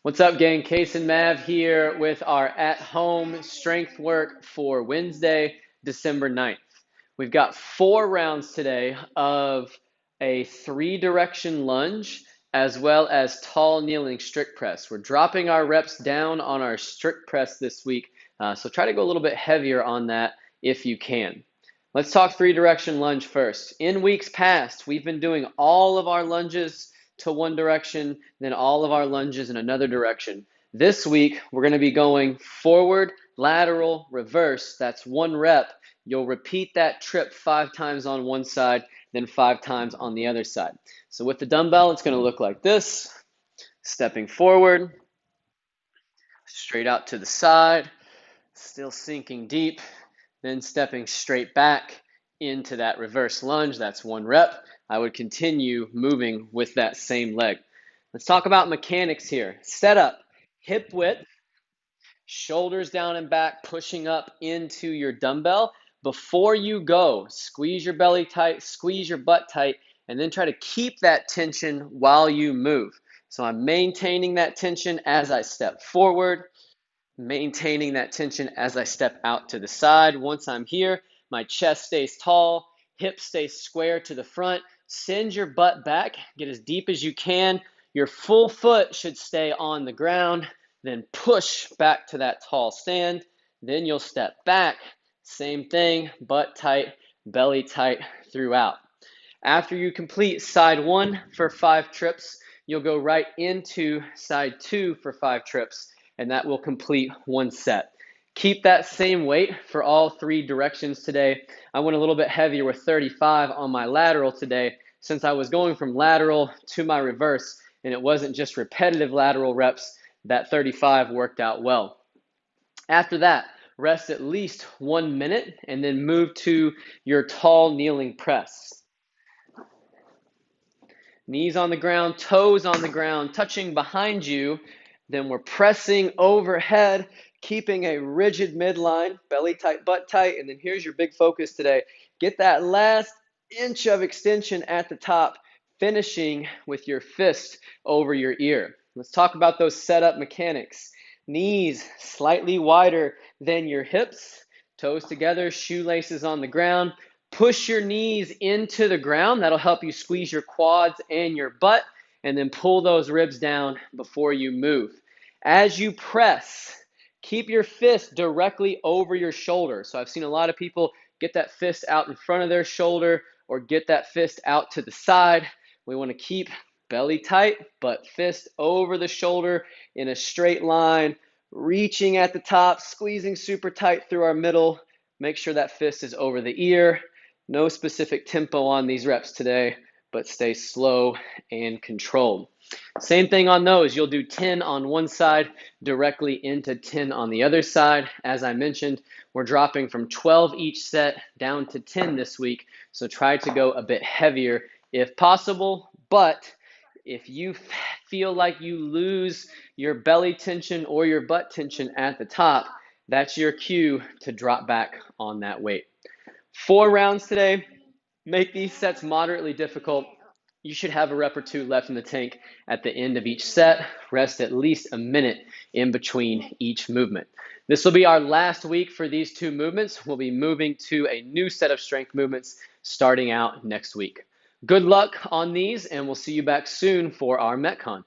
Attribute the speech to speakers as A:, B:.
A: What's up, gang? Case and Mav here with our at-home strength work for Wednesday, December 9th. We've got 4 rounds today of a 3-direction lunge as well as tall kneeling strict press. We're dropping our reps down on our strict press this week, so try to go a little bit heavier on that if you can. Let's talk 3-direction lunge first. In weeks past, we've been doing all of our lunges to one direction, then all of our lunges in another direction. This week, we're going to be going forward, lateral, reverse. That's 1 rep. You'll repeat that trip 5 times on one side, then 5 times on the other side. So with the dumbbell, it's going to look like this. Stepping forward, straight out to the side, still sinking deep, then stepping straight back into that reverse lunge. That's 1 rep. I would continue moving with that same leg. Let's talk about mechanics here. Setup, hip width, shoulders down and back, pushing up into your dumbbell. Before you go, squeeze your belly tight, squeeze your butt tight, and then try to keep that tension while you move. So I'm maintaining that tension as I step forward, maintaining that tension as I step out to the side. Once I'm here, my chest stays tall, hips stay square to the front. Send your butt back, get as deep as you can. Your full foot should stay on the ground, then push back to that tall stand. Then you'll step back, same thing, butt tight, belly tight throughout. After you complete side 1 for 5 trips, you'll go right into side 2 for 5 trips, and that will complete 1 set. Keep that same weight for all 3 directions today. I went a little bit heavier with 35 on my lateral today since I was going from lateral to my reverse, and it wasn't just repetitive lateral reps. That 35 worked out well. After that, rest at least 1 minute and then move to your tall kneeling press. Knees on the ground, toes on the ground, touching behind you. Then we're pressing overhead, keeping a rigid midline, belly tight, butt tight. And then here's your big focus today. Get that last inch of extension at the top, finishing with your fist over your ear. Let's talk about those setup mechanics. Knees slightly wider than your hips, toes together, shoelaces on the ground. Push your knees into the ground. That'll help you squeeze your quads and your butt, and then pull those ribs down before you move. As you press, keep your fist directly over your shoulder. So I've seen a lot of people get that fist out in front of their shoulder or get that fist out to the side. We want to keep belly tight, but fist over the shoulder in a straight line, reaching at the top, squeezing super tight through our middle. Make sure that fist is over the ear. No specific tempo on these reps today, but stay slow and controlled. Same thing on those. You'll do 10 on one side directly into 10 on the other side. As I mentioned, we're dropping from 12 each set down to 10 this week, so try to go a bit heavier if possible. But if you feel like you lose your belly tension or your butt tension at the top, that's your cue to drop back on that weight. 4 rounds today. Make these sets moderately difficult. You should have a rep or 2 left in the tank at the end of each set. Rest at least a minute in between each movement. This will be our last week for these 2 movements. We'll be moving to a new set of strength movements starting out next week. Good luck on these, and we'll see you back soon for our Metcon.